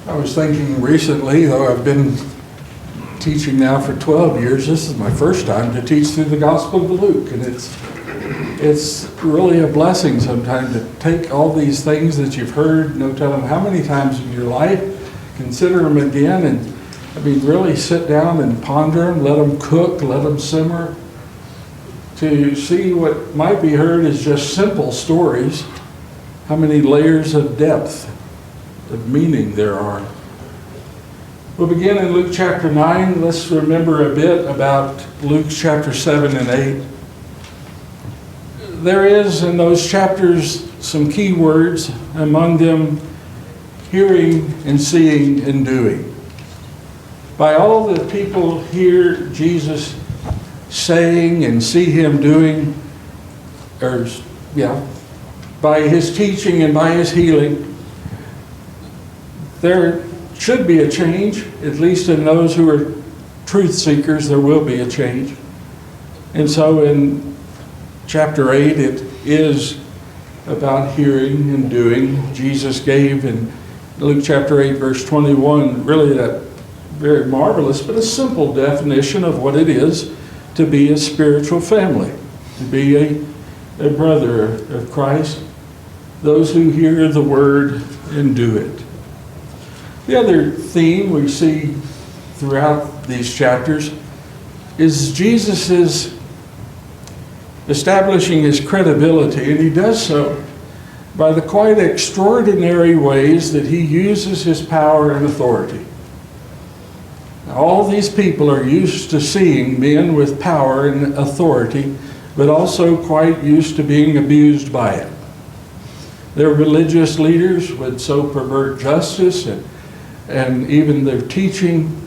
I was thinking recently, though I've been teaching now for 12 years, this is my first time to teach through the Gospel of Luke, and it's really a blessing sometimes to take all these things that you've heard, no telling how many times in your life, consider them again, and really sit down and ponder them, let them cook, let them simmer, to see what might be heard as just simple stories, how many layers of depth of meaning there are. We'll begin in Luke chapter 9. Let's remember a bit about Luke chapter 7 and 8. There is in those chapters some key words, among them hearing and seeing and doing. By all that people hear Jesus saying and see him doing, by his teaching and by his healing, there should be a change, at least in those who are truth seekers, there will be a change. And so in chapter 8, it is about hearing and doing. Jesus gave in Luke chapter 8, verse 21, really that very marvelous, but a simple definition of what it is to be a spiritual family, to be a brother of Christ, those who hear the word and do it. The other theme we see throughout these chapters is Jesus is establishing his credibility, and he does so by the quite extraordinary ways that he uses his power and authority. Now, all these people are used to seeing men with power and authority, but also quite used to being abused by it. Their religious leaders would so pervert justice and even their teaching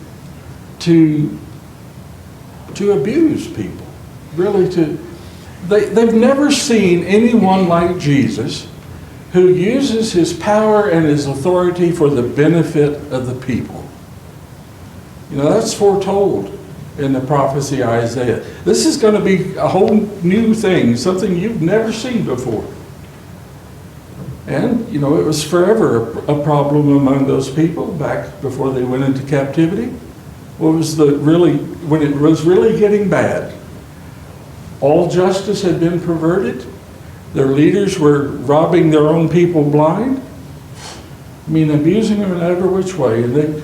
to abuse people. Really they've never seen anyone like Jesus who uses his power and his authority for the benefit of the people. That's foretold in the prophecy of Isaiah. This is going to be a whole new thing, something you've never seen before. And, it was forever a problem among those people back before they went into captivity. When it was really getting bad, all justice had been perverted. Their leaders were robbing their own people blind. Abusing them in every which way. And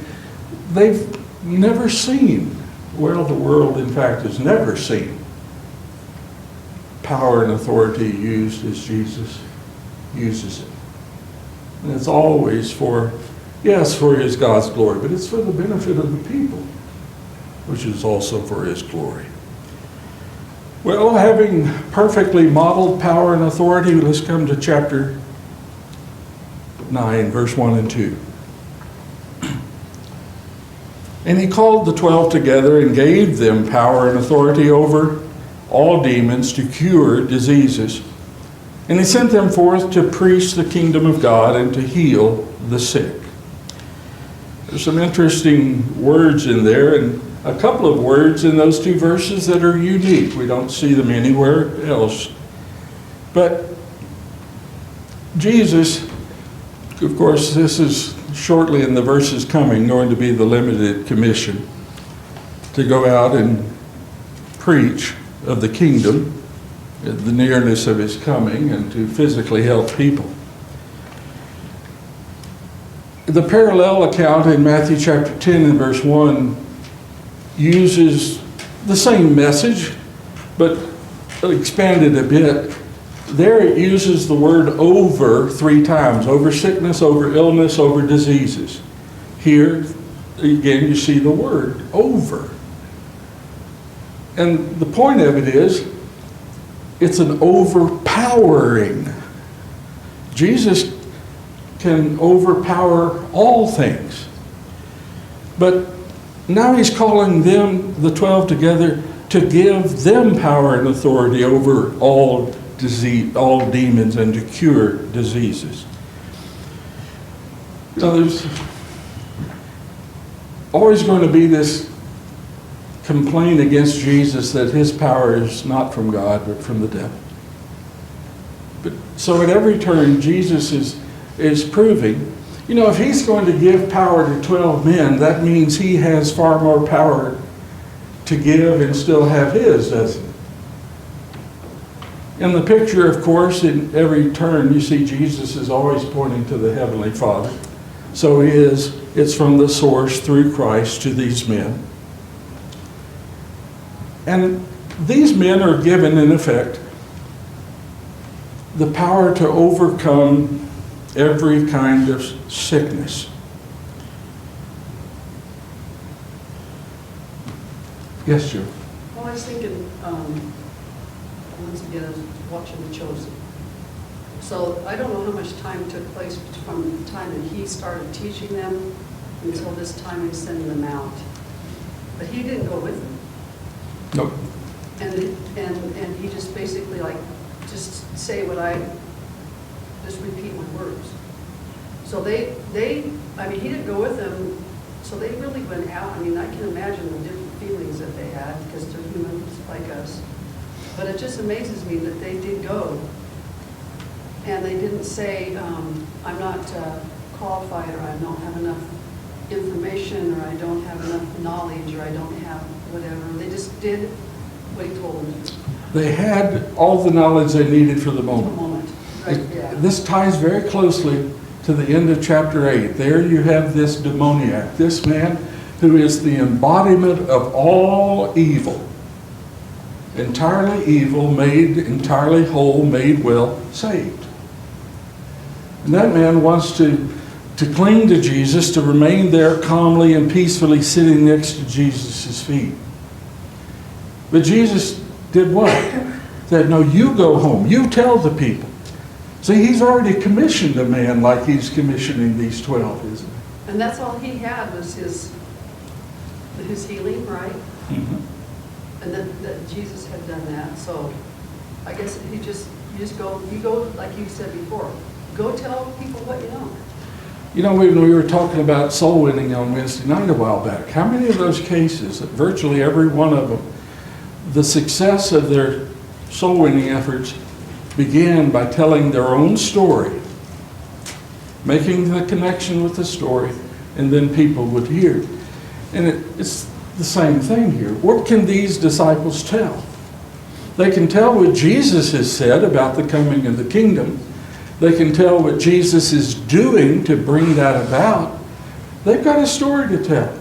they've never seen, the world in fact has never seen power and authority used as Jesus uses it. And it's always for his God's glory, but it's for the benefit of the people, which is also for his glory. Well, having perfectly modeled power and authority, let's come to chapter 9, verse 1 and 2. And he called the 12 together and gave them power and authority over all demons to cure diseases. And he sent them forth to preach the kingdom of God and to heal the sick. There's some interesting words in there, and a couple of words in those two verses that are unique. We don't see them anywhere else. But Jesus, of course, this is shortly in the verses coming going to be the limited commission to go out and preach of the kingdom, the nearness of his coming, and to physically help people. The parallel account in Matthew chapter 10 and verse 1 uses the same message, but expanded a bit. There it uses the word over 3 times, over sickness, over illness, over diseases. Here, again, you see the word over. And the point of it is, it's an overpowering. Jesus can overpower all things. But now he's calling them, the 12 together, to give them power and authority over all disease, all demons, and to cure diseases. There's always going to be this complaint against Jesus that his power is not from God but from the devil. But so at every turn, Jesus is proving, You know, if he's going to give power to 12 men, that means he has far more power to give and still have his, doesn't he? In the picture, of course, in every turn, you see Jesus is always pointing to the Heavenly Father. So it's from the source through Christ to these men. And these men are given, in effect, the power to overcome every kind of sickness. Yes, Joe? Well, I was thinking, once again, I was watching The Chosen. So I don't know how much time took place from the time that he started teaching them until this time he's sending them out. But he didn't go with them. Nope. And he just basically just say what just repeat my words. So he didn't go with them, so they really went out. I mean, I can imagine the different feelings that they had because they're humans like us. But it just amazes me that they did go. And they didn't say, I'm not qualified, or I don't have enough information, or I don't have enough knowledge, or I don't have whatever. They just did what he told them to do. They had all the knowledge they needed for the moment. Right, yeah. This ties very closely to the end of chapter 8. There you have this demoniac, this man who is the embodiment of all evil. Entirely evil, made entirely whole, made well, saved. And that man wants to cling to Jesus, to remain there calmly and peacefully sitting next to Jesus' feet. But Jesus did what? Said, no, you go home. You tell the people. See, he's already commissioned a man like he's commissioning these 12, isn't he? And that's all he had was his healing, right? Mm-hmm. And that Jesus had done that. So I guess you go, like you said before, go tell people what you know. You know, when we were talking about soul winning on Wednesday night a while back, how many of those cases, virtually every one of them, the success of their soul winning efforts began by telling their own story, making the connection with the story, and then people would hear. And it's the same thing here. What can these disciples tell? They can tell what Jesus has said about the coming of the kingdom. They can tell what Jesus is doing to bring that about. They've got a story to tell.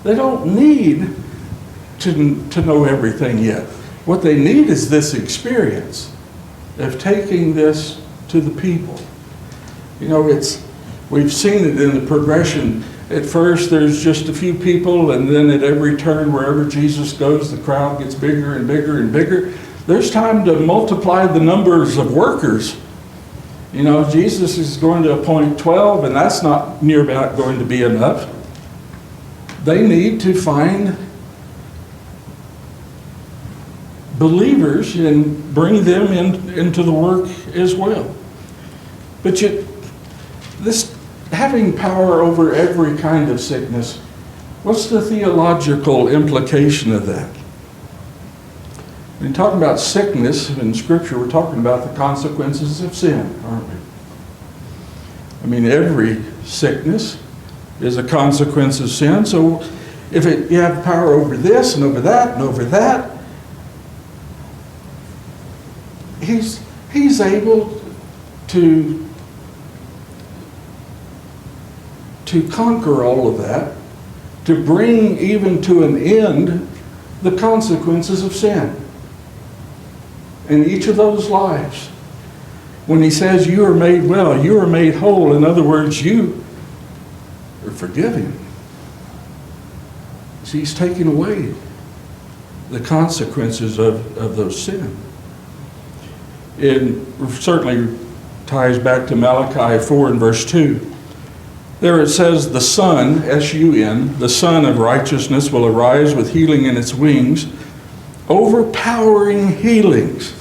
They don't need to know everything yet. What they need is this experience of taking this to the people. You know, we've seen it in the progression. At first there's just a few people, and then at every turn, wherever Jesus goes, the crowd gets bigger and bigger and bigger. There's time to multiply the numbers of workers. You know, Jesus is going to appoint 12, and that's not near about going to be enough. They need to find believers and bring them into the work as well. But yet, this having power over every kind of sickness, what's the theological implication of that? When talking about sickness in Scripture, we're talking about the consequences of sin, aren't we? I mean, every sickness is a consequence of sin. So if you have power over this and over that and over that, he's able to conquer all of that, to bring even to an end the consequences of sin in each of those lives. When he says you are made well, you are made whole, in other words, you are forgiven. See, he's taking away the consequences of those sins. It certainly ties back to Malachi 4 and verse 2. There it says, the Son, S-U-N, the Son of righteousness will arise with healing in its wings, overpowering healings.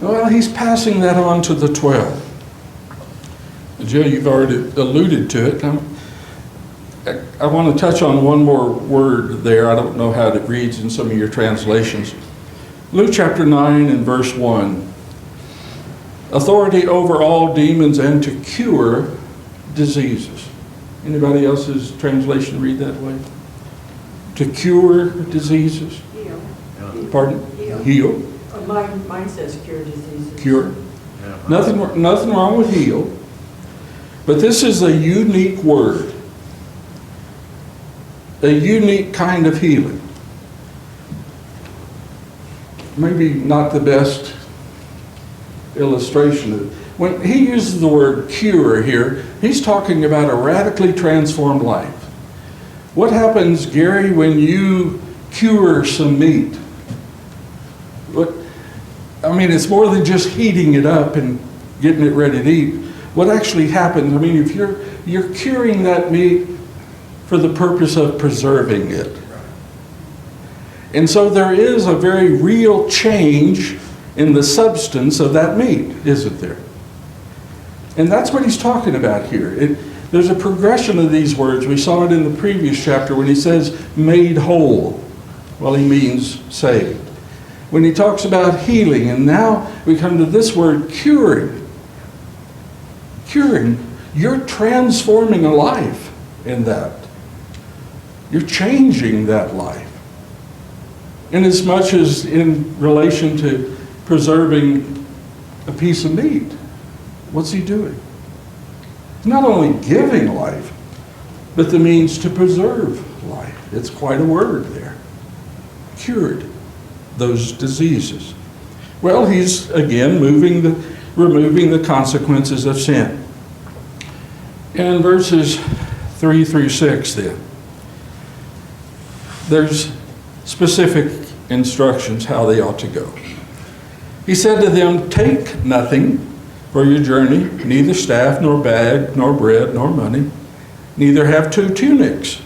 Well, he's passing that on to the 12. Joe, you've already alluded to it. I want to touch on one more word there. I don't know how it reads in some of your translations. Luke chapter 9 and verse 1. Authority over all demons and to cure diseases. Anybody else's translation read that way? To cure diseases? Heal. Pardon? Heal. Heal. Mine says cure diseases. Cure. Nothing wrong with heal. But this is a unique word. A unique kind of healing. Maybe not the best illustration of it. When he uses the word cure here, he's talking about a radically transformed life. What happens, Gary, when you cure some meat? It's more than just heating it up and getting it ready to eat. What actually happens, if you're curing that meat for the purpose of preserving it. And so there is a very real change in the substance of that meat, isn't there? And that's what he's talking about here. There's a progression of these words. We saw it in the previous chapter when he says made whole. Well, he means saved. When he talks about healing, and now we come to this word curing. Curing, you're transforming a life in that. You're changing that life. In as much as in relation to preserving a piece of meat. What's he doing? He's not only giving life, but the means to preserve life. It's quite a word there. Cured those diseases. Well, he's again removing the consequences of sin. In verses 3 through 6 then, there's specific instructions how they ought to go. He said to them, "Take nothing for your journey, neither staff, nor bag, nor bread, nor money, neither have 2 tunics.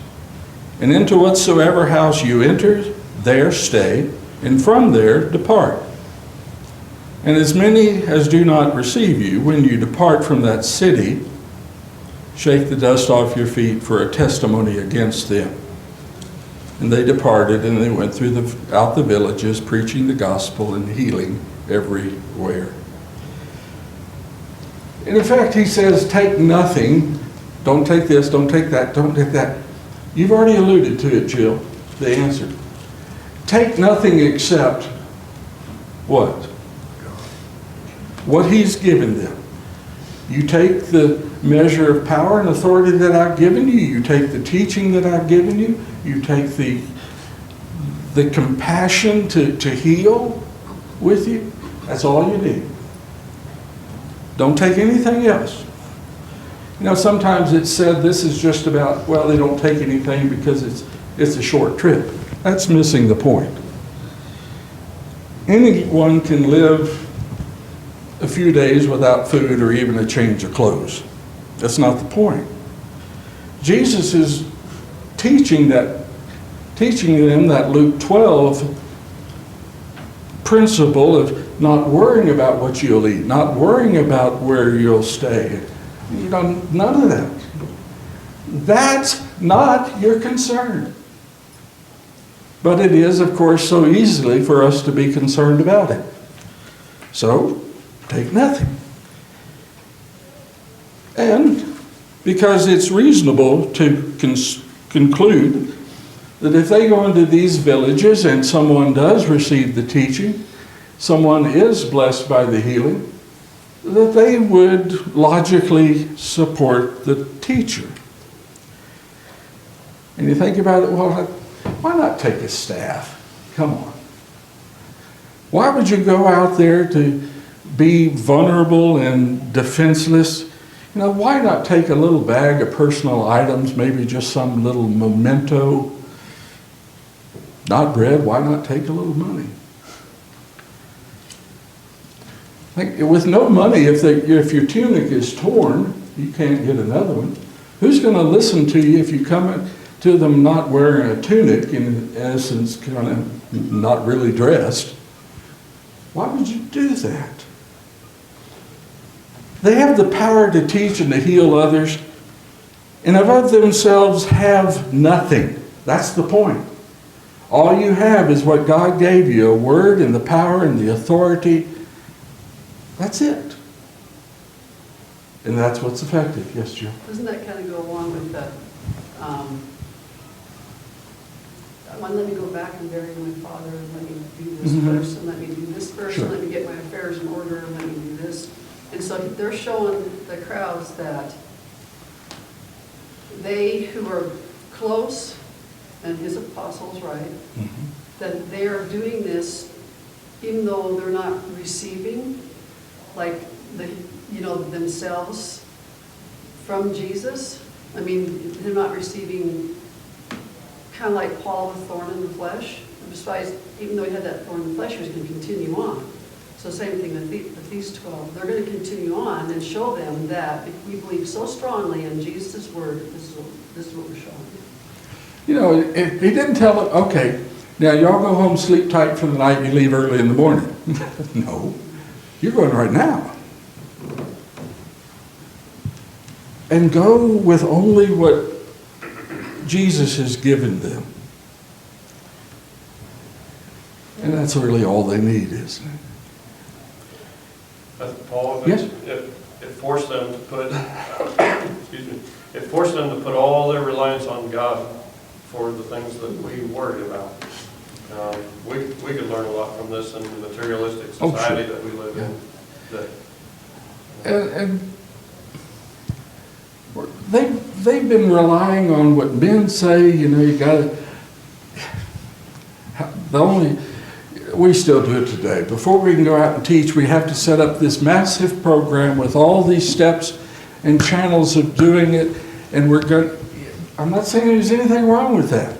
And into whatsoever house you enter, there stay, and from there depart. And as many as do not receive you, when you depart from that city, shake the dust off your feet for a testimony against them." And they departed, and they went out the villages, preaching the gospel and healing everywhere. And in fact, he says, take nothing. Don't take this, don't take that, don't take that. You've already alluded to it, Jill, the answer. Take nothing except what? What he's given them. You take the measure of power and authority that I've given you. You take the teaching that I've given you. You take the compassion to heal with you. That's all you need. Don't take anything else. Sometimes it's said this is just about, well, they don't take anything because it's a short trip. That's missing the point. Anyone can live a few days without food or even a change of clothes. That's not the point. Jesus is teaching them that Luke 12 principle of not worrying about what you'll eat, not worrying about where you'll stay. None of that. That's not your concern. But it is, of course, so easily for us to be concerned about it. So, take nothing. And because it's reasonable to conclude that if they go into these villages and someone does receive the teaching, someone is blessed by the healing, that they would logically support the teacher. And you think about it, well, why not take a staff? Come on. Why would you go out there to be vulnerable and defenseless? Why not take a little bag of personal items, maybe just some little memento? Not bread, why not take a little money? With no money, if your tunic is torn, you can't get another one. Who's going to listen to you if you come to them not wearing a tunic, in essence, kind of not really dressed? Why would you do that? They have the power to teach and to heal others, and of themselves have nothing. That's the point. All you have is what God gave you, a word and the power and the authority. That's it. And that's what's effective. Yes, Jill? Doesn't that kind of go along with that, let me go back and bury my father, and let me do this Mhm. first, and let me do this first, Sure. and let me get my affairs in order, and let me do this. And so they're showing the crowds that they who are close, and his apostles, right, that they are doing this even though they're not receiving, like, themselves from Jesus. I mean, they're not receiving, kind of like Paul with thorn in the flesh. Besides, even though he had that thorn in the flesh, he was going to continue on. So same thing with these 12. They're going to continue on and show them that if we believe so strongly in Jesus' word, this is what we're showing. You know, he didn't tell them, okay, now y'all go home, sleep tight for the night, you leave early in the morning. No, you're going right now. And go with only what Jesus has given them. And that's really all they need, isn't it? Paul, Yes? it forced them to put, excuse me, it forced them to put all their reliance on God for the things that we worry about. We could learn a lot from this in the materialistic society that we live in today. And they've been relying on what men say, you know, you got to, we still do it today. Before we can go out and teach, we have to set up this massive program with all these steps and channels of doing it, and I'm not saying there's anything wrong with that.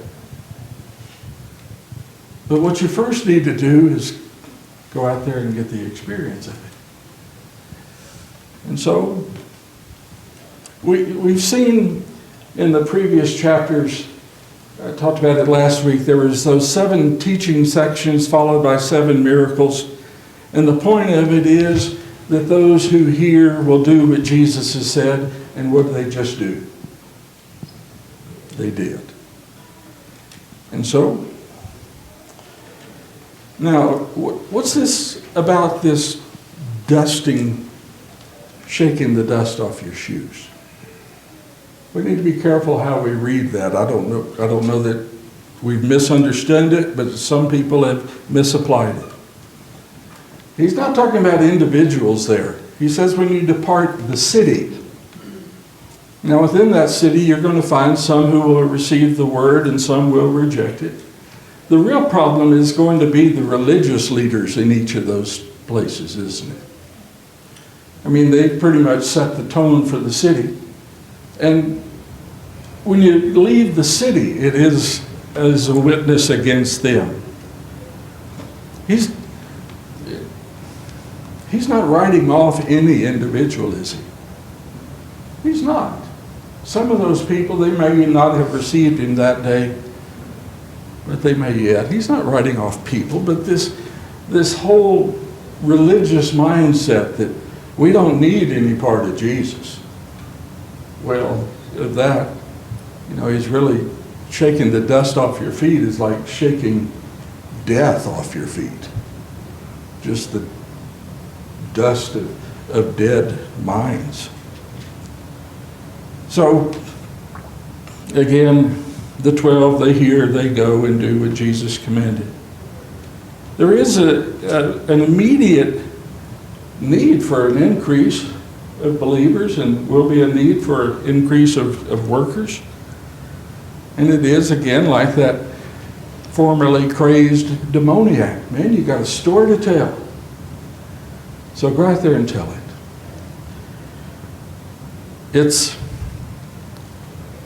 But what you first need to do is go out there and get the experience of it. And so, we've seen in the previous chapters, I talked about it last week, there was those 7 teaching sections followed by 7 miracles. And the point of it is that those who hear will do what Jesus has said. And what did they just do? They did. And so, now, what's this about this dusting, shaking the dust off your shoes? We need to be careful how we read that. I don't know that we've misunderstood it, but some people have misapplied it. He's not talking about individuals there. He says when you depart the city. Now within that city, you're going to find some who will receive the word and some will reject it. The real problem is going to be the religious leaders in each of those places, isn't it? I mean, they pretty much set the tone for the city. And when you leave the city, it is as a witness against them. He's not writing off any individual, is he? He's not. Some of those people, they may not have received him that day, but they may yet. He's not writing off people, but this whole religious mindset that we don't need any part of Jesus. Well, of that, you know, he's really shaking the dust off your feet is like shaking death off your feet. Just the dust of dead minds. So, again, the 12, they hear, they go and do what Jesus commanded. There is an immediate need for an increase of believers, and will be a need for an increase of workers. And it is, again, like that formerly crazed demoniac. Man, you got a story to tell. So go out there and tell it.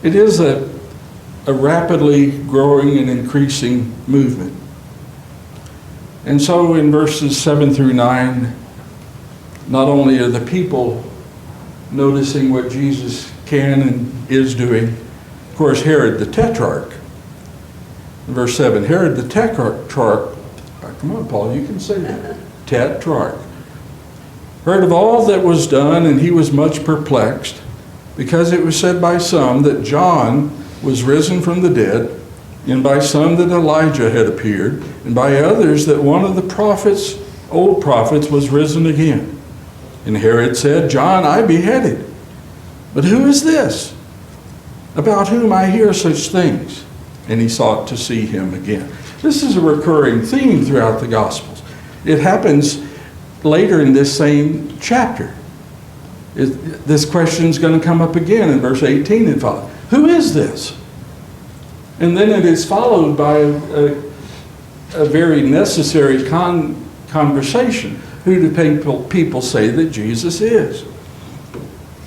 It is a rapidly growing and increasing movement. And so in verses 7 through 9, not only are the people noticing what Jesus can and is doing, of course, Herod the Tetrarch. In verse 7, Herod the Tetrarch, come on, Paul, you can say that. Tetrarch. Heard of all that was done, and he was much perplexed, because it was said by some that John was risen from the dead, and by some that Elijah had appeared, and by others that one of the prophets, old prophets, was risen again. And Herod said, John I beheaded, But who is this, about whom I hear such things? And he sought to see him again. This is a recurring theme throughout the Gospels. It happens later in this same chapter. This question is going to come up again in verse 18 and following. Who is this? And then it is followed by a very necessary conversation. Who do people say that Jesus is?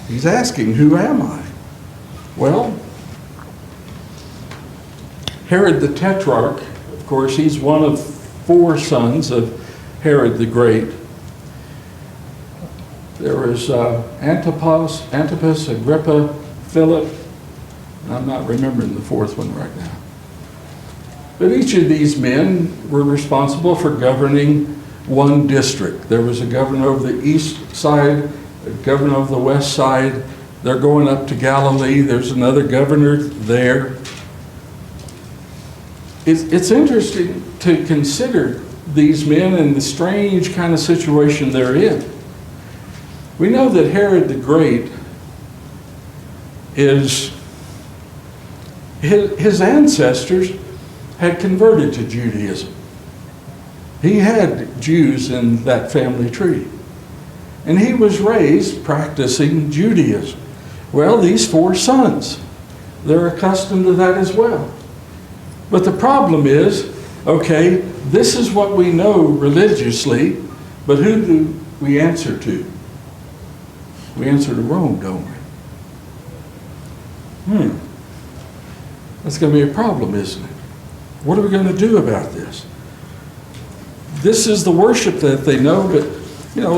He's asking, who am I? Well, Herod the Tetrarch, of course, he's one of 4 sons of Herod the Great. There was Antipas, Agrippa, Philip. I'm not remembering the 4th one right now. But each of these men were responsible for governing one district. There was a governor over the east side, a governor over the west side. They're going up to Galilee. There's another governor there. It's interesting to consider these men and the strange kind of situation they're in. We know that Herod the Great his ancestors had converted to Judaism. He had Jews in that family tree. And he was raised practicing Judaism. Well, these 4 sons, they're accustomed to that as well. But the problem is, okay, this is what we know religiously, but who do we answer to? We answer to Rome, don't we? That's going to be a problem, isn't it? What are we going to do about this? This is the worship that they know, but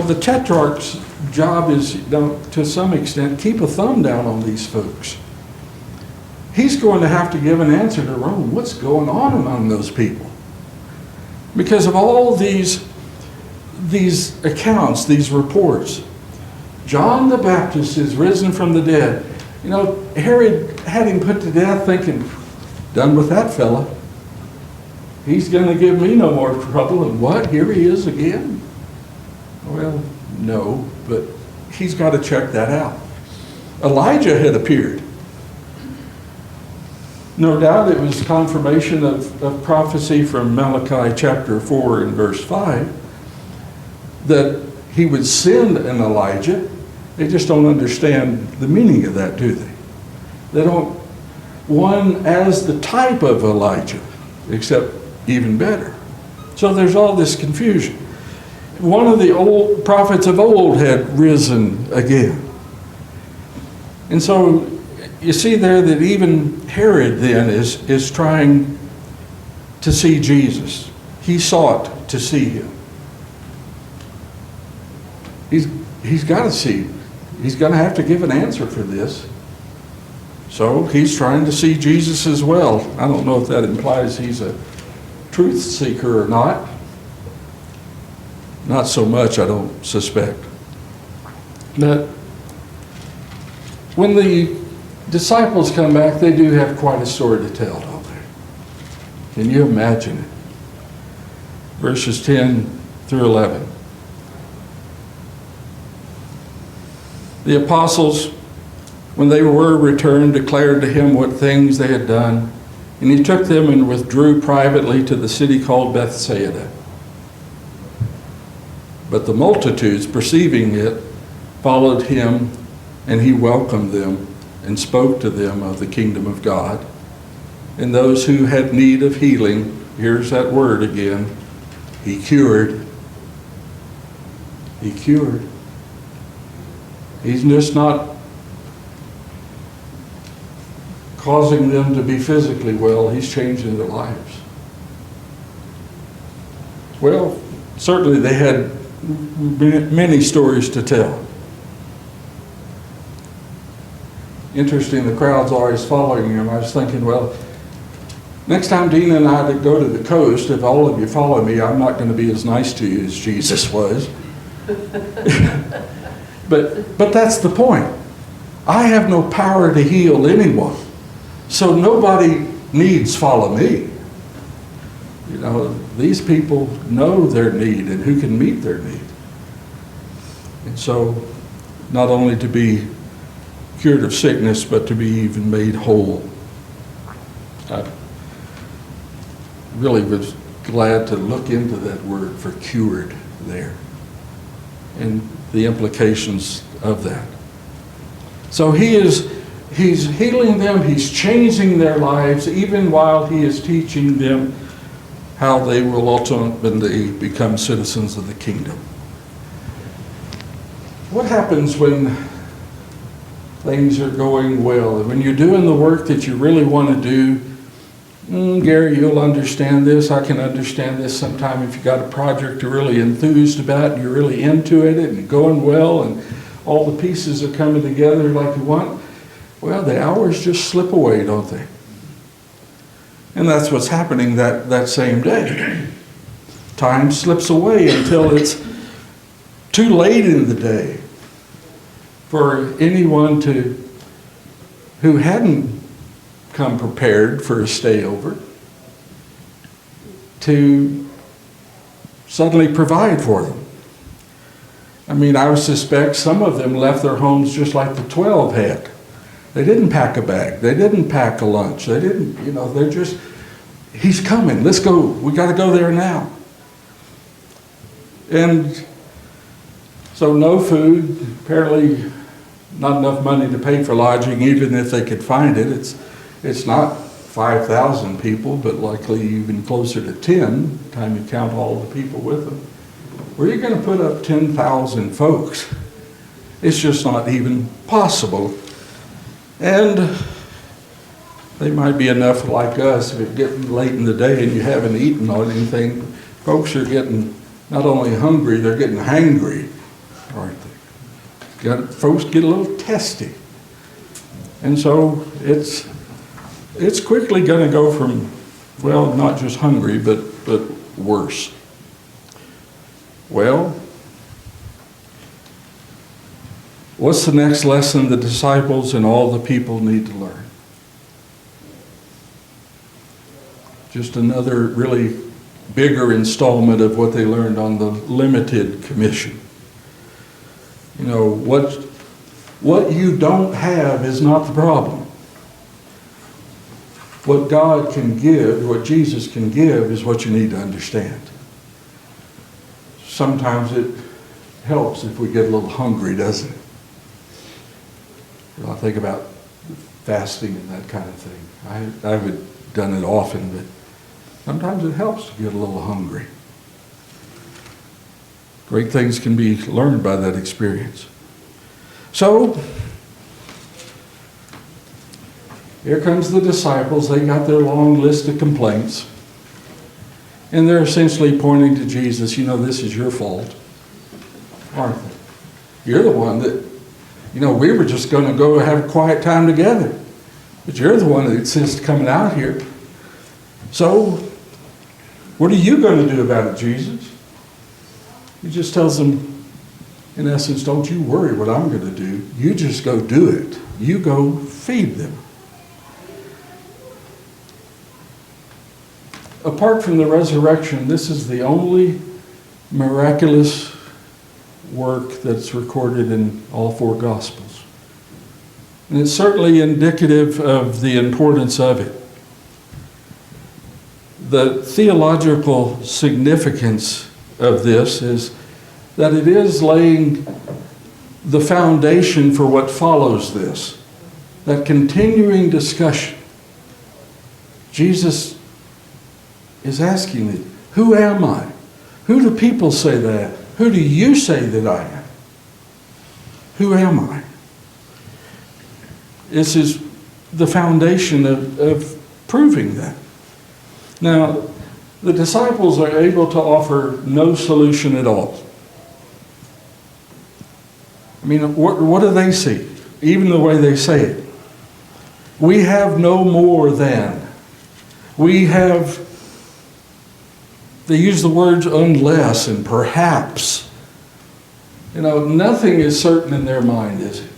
the Tetrarch's job is, to some extent, keep a thumb down on these folks. He's going to have to give an answer to Rome. What's going on among those people? Because of all these accounts, these reports, John the Baptist is risen from the dead. Herod had him put to death thinking, done with that fella. He's going to give me no more trouble. And what? Here he is again? Well, no, but he's got to check that out. Elijah had appeared. No doubt it was confirmation of prophecy from Malachi chapter 4 and verse 5 that he would send an Elijah. They just don't understand the meaning of that, do they? They don't, one as the type of Elijah, except even better. So there's all this confusion. One of the old prophets of old had risen again. And so you see there that even Herod then is trying to see Jesus. He sought to see him. He's got to see. He's going to have to give an answer for this. So he's trying to see Jesus as well. I don't know if that implies he's a truth seeker or not. Not so much, I don't suspect. But when the disciples come back, they do have quite a story to tell, don't they? Can you imagine it? Verses 10 through 11. The apostles, when they were returned, declared to him what things they had done, and he took them and withdrew privately to the city called Bethsaida. But the multitudes, perceiving it, followed him, and he welcomed them and spoke to them of the kingdom of God. And those who had need of healing, here's that word again, he cured. He cured. He's just not causing them to be physically well, he's changing their lives. Well, certainly they had many stories to tell. Interesting, the crowd's always following him. I was thinking, well, next time Dina and I go to the coast, if all of you follow me, I'm not going to be as nice to you as Jesus was. But that's the point. I have no power to heal anyone. So nobody needs follow me. These people know their need and who can meet their need. And so not only to be cured of sickness, but to be even made whole. I really was glad to look into that word for cured there and the implications of that. So he's healing them, he's changing their lives, even while he is teaching them how they will ultimately become citizens of the kingdom. What happens when things are going well? When you're doing the work that you really want to do, Gary, you'll understand this. I can understand this sometime if you've got a project you're really enthused about and you're really into it and going well and all the pieces are coming together like you want. Well, the hours just slip away, don't they? And that's what's happening that same day. Time slips away until it's too late in the day for anyone who hadn't come prepared for a stayover to suddenly provide for them. I mean, I would suspect some of them left their homes just like the 12 had. They didn't pack a bag. They didn't pack a lunch. They didn't, they're just, he's coming. Let's go. We got to go there now. And so no food, apparently not enough money to pay for lodging, even if they could find it. It's not 5,000 people, but likely even closer to 10, by the time you count all the people with them. Where are you going to put up 10,000 folks? It's just not even possible. And they might be enough like us, if it's getting late in the day and you haven't eaten on anything, folks are getting not only hungry, they're getting hangry, aren't they? Folks get a little testy. And so it's quickly going to go from, well, not just hungry, but worse. Well, what's the next lesson the disciples and all the people need to learn? Just another really bigger installment of what they learned on the limited commission. What you don't have is not the problem. What God can give, what Jesus can give, is what you need to understand. Sometimes it helps if we get a little hungry, doesn't it? I think about fasting and that kind of thing. I haven't done it often, but sometimes it helps to get a little hungry. Great things can be learned by that experience. So, here comes the disciples. They got their long list of complaints. And they're essentially pointing to Jesus. This is your fault, aren't they? You're the one that, we were just going to go have a quiet time together. But you're the one that insists coming out here. So, what are you going to do about it, Jesus? He just tells them, in essence, don't you worry what I'm going to do. You just go do it. You go feed them. Apart from the resurrection, this is the only miraculous work that's recorded in all four Gospels. And it's certainly indicative of the importance of it. The theological significance of this is that it is laying the foundation for what follows this. That continuing discussion. Jesus is asking me, who am I? Who do people say that I am? Who do you say that I am? Who am I? This is the foundation of proving that. Now, the disciples are able to offer no solution at all. I mean, what do they see? Even the way they say it. We have no more than. We have, they use the words unless and perhaps. Nothing is certain in their mind, is it?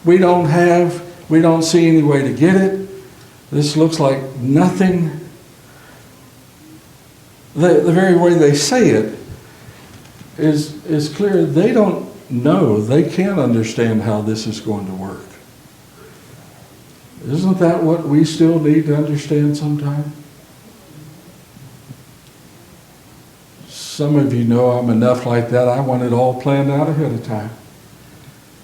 We don't see any way to get it. This looks like nothing. The very way they say it is clear. They don't know, they can't understand how this is going to work. Isn't that what we still need to understand sometime? Some of you know I'm enough like that. I want it all planned out ahead of time.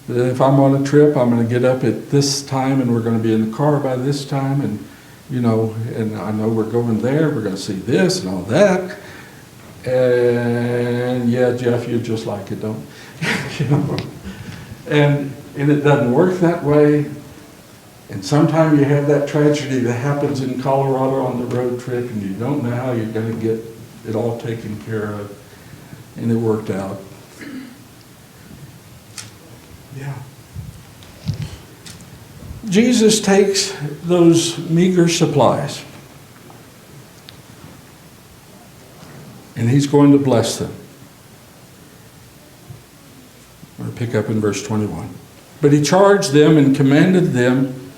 If I'm on a trip, I'm going to get up at this time and we're going to be in the car by this time, and and I know we're going there, we're going to see this and all that. And yeah, Jeff, you're just like it, don't you? And it doesn't work that way. And sometimes you have that tragedy that happens in Colorado on the road trip, and you don't know how you're going to get it all taken care of. And it worked out. Yeah. Jesus takes those meager supplies and he's going to bless them. I'm going to pick up in verse 21. But he charged them and commanded them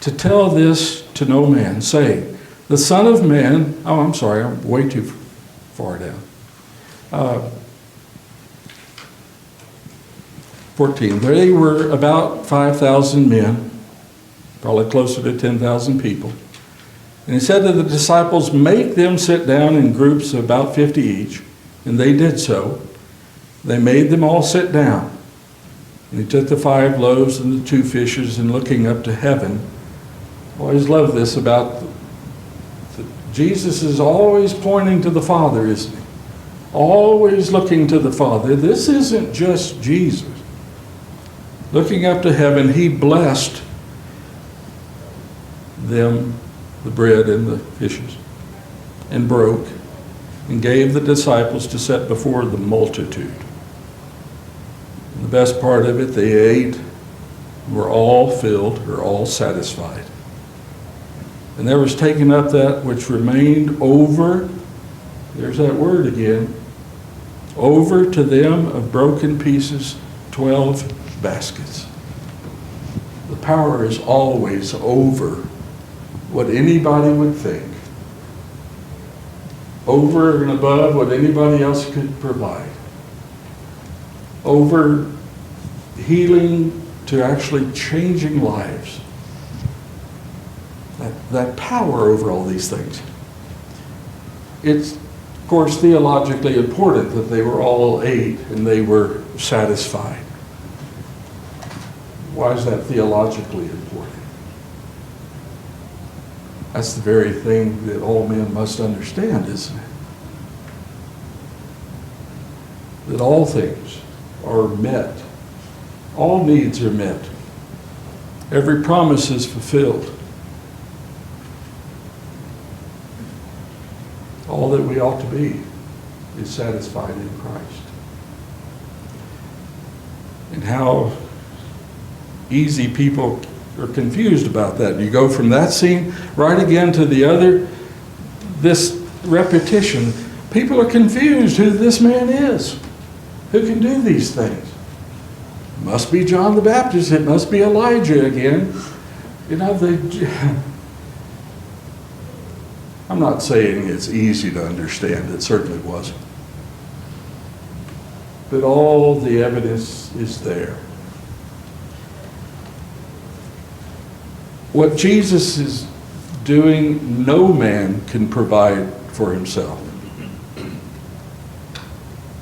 to tell this to no man, saying, the Son of Man, I'm sorry, I'm way too far down. 14. They were about 5,000 men, probably closer to 10,000 people. And he said to the disciples, make them sit down in groups of about 50 each. And they did so. They made them all sit down. And he took the 5 loaves and the 2 fishes, and looking up to heaven. I always love this about Jesus is always pointing to the Father, isn't he? Always looking to the Father. This isn't just Jesus. Looking up to heaven, he blessed them, the bread and the fishes, and broke, and gave the disciples to set before the multitude. And the best part of it, they ate, were all filled, or all satisfied. And there was taken up that which remained over, there's that word again, over to them of broken pieces, 12 baskets. The power is always over what anybody would think, over and above what anybody else could provide, over healing to actually changing lives. That power over all these things. It's, of course, theologically important that they were all ate and they were satisfied. Why is that theologically important? That's the very thing that all men must understand, isn't it? That all things are met. All needs are met. Every promise is fulfilled. All that we ought to be is satisfied in Christ. And how easy people are confused about that. You go from that scene right again to the other, this repetition. People are confused who this man is, who can do these things. It must be John the Baptist. It must be Elijah again. I'm not saying it's easy to understand. It certainly wasn't. But all the evidence is there. What Jesus is doing, no man can provide for himself.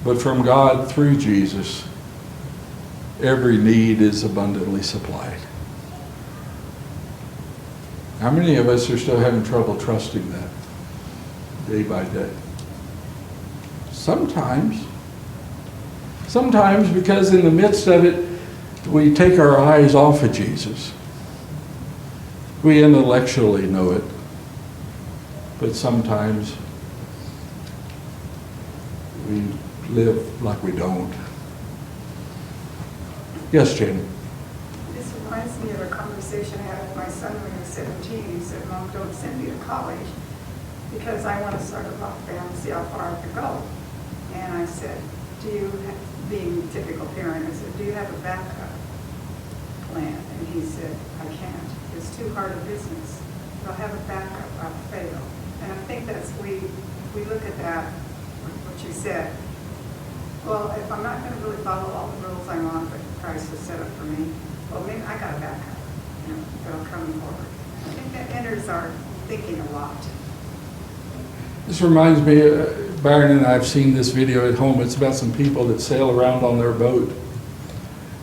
But from God through Jesus, every need is abundantly supplied. How many of us are still having trouble trusting that day by day? Sometimes because in the midst of it, we take our eyes off of Jesus. We intellectually know it, but sometimes we live like we don't. Yes, Jenny? This reminds me of a conversation I had with my son when he was 17. He said, Mom, don't send me to college because I want to start a rock band and see how far I can go. And I said, being a typical parent, I said, do you have a backup plan? And he said, I can't. It's too hard a business. If I'll have a backup, I'll fail. And I think we look at that, what you said, well, if I'm not gonna really follow all the rules I want that Christ has set up for me, well, maybe I gotta back up, that'll come forward. I think that enters our thinking a lot. This reminds me, Byron and I have seen this video at home. It's about some people that sail around on their boat.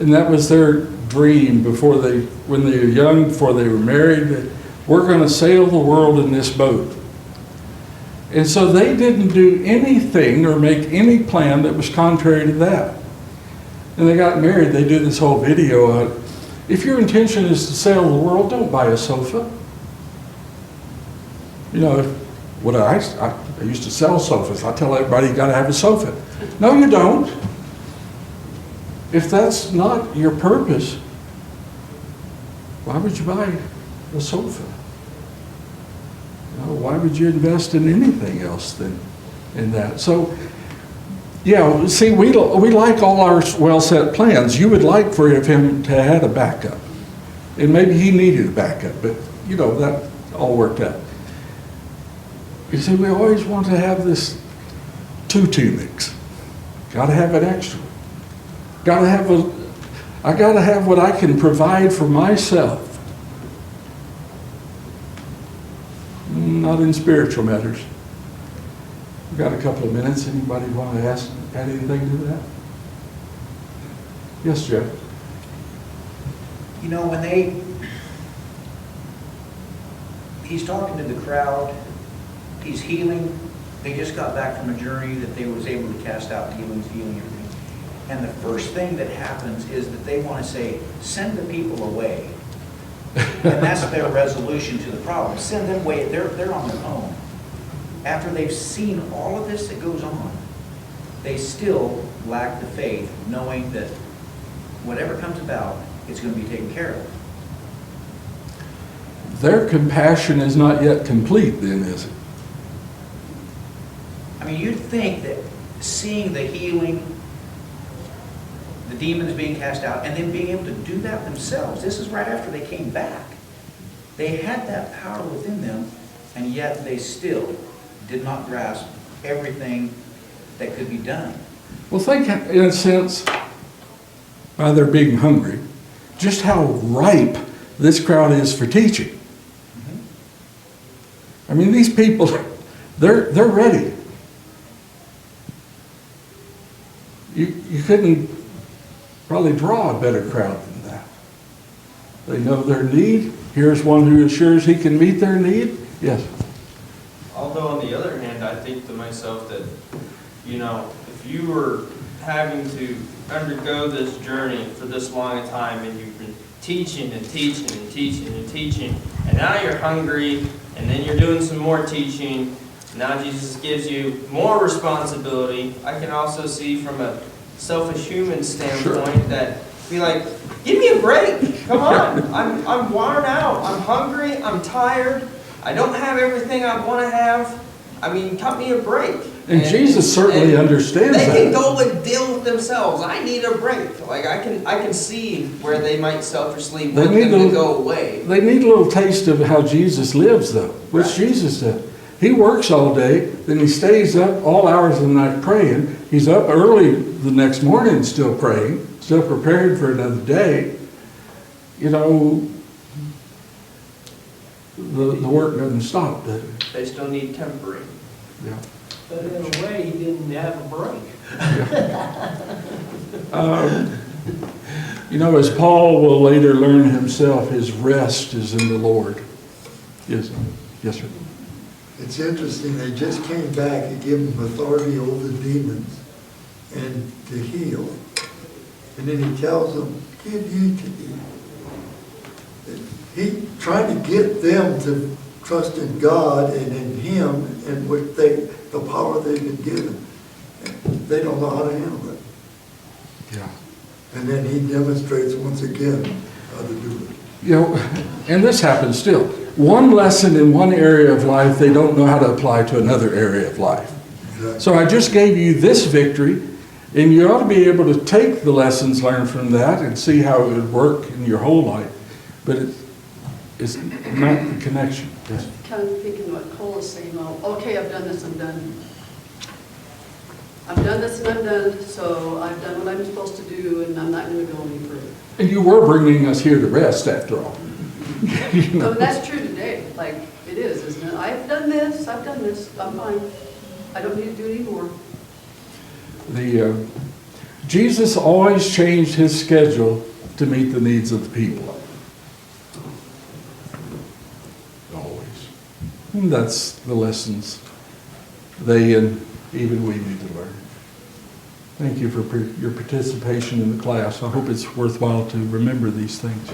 And that was their dream when they were young, before they were married, that we're going to sail the world in this boat. And so they didn't do anything or make any plan that was contrary to that. And they got married. They do this whole video on, if your intention is to sail the world, don't buy a sofa. You know, I used to sell sofas. I tell everybody you got to have a sofa. No, you don't. If that's not your purpose, why would you buy a sofa? You know, why would you invest in anything else than in that? So, yeah, see, we like all our well-set plans. You would like for him to have had a backup. And maybe he needed a backup, but, you know, that all worked out. You see, we always want to have this 2 tunics. Got to have an extra. I got to have what I can provide for myself. Not in spiritual matters. We've got a couple of minutes. Anybody want to add anything to that? Yes, Jeff. You know, he's talking to the crowd, he's healing. They just got back from a journey that they was able to cast out demons, healing everything. And the first thing that happens is that they want to say, send the people away. And that's their resolution to the problem. Send them away. They're on their own. After they've seen all of this that goes on, they still lack the faith, knowing that whatever comes about, it's going to be taken care of. Their compassion is not yet complete, then, is it? I mean, you'd think that seeing the healing, the demons being cast out, and then being able to do that themselves. This is right after they came back. They had that power within them, and yet they still did not grasp everything that could be done. Well, think, in a sense, by their being hungry, just how ripe this crowd is for teaching. Mm-hmm. I mean, these people, they're ready. You couldn't probably draw a better crowd than that. They know their need. Here's one who assures he can meet their need. Yes. Although on the other hand, I think to myself that, you know, if you were having to undergo this journey for this long a time and you've been teaching and teaching and teaching and teaching, and now you're hungry, and then you're doing some more teaching, now Jesus gives you more responsibility. I can also see from a selfish human standpoint that be like, give me a break. Come on. I'm worn out. I'm hungry. I'm tired. I don't have everything I want to have. I mean, cut me a break. And Jesus certainly understands that. They can go and deal with themselves. I need a break. Like I can see where they might selfishly want them to go away. They need a little taste of how Jesus lives, though. Which right. Jesus said. He works all day, then he stays up all hours of the night praying. He's up early the next morning still praying, still prepared for another day. You know, the work doesn't stop, does it? They still need tempering. Yeah. But in a way, he didn't have a break. Yeah. You know, as Paul will later learn himself, his rest is in the Lord. Yes, yes, sir. It's interesting, they just came back and gave him authority over demons and to heal. And then he tells them, give ye to eat. He tried to get them to trust in God and in him and what the power they've been given. They don't know how to handle it. Yeah. And then he demonstrates once again how to do it. You know, and this happens still. One lesson in one area of life, they don't know how to apply to another area of life. Exactly. So I just gave you this victory, and you ought to be able to take the lessons learned from that and see how it would work in your whole life. But it's not the connection. Yes. Kind of thinking what Cole is saying, well, okay, I've done this, I'm done. I've done this and I'm done, so I've done what I'm supposed to do, and I'm not gonna go any further. And you were bringing us here to rest after all. You know. So that's true today, like, it is, isn't it? I've done this, I'm fine. I don't need to do any more. Jesus always changed his schedule to meet the needs of the people. Always. And that's the lessons they and even we need to learn. Thank you for your participation in the class. I hope it's worthwhile to remember these things.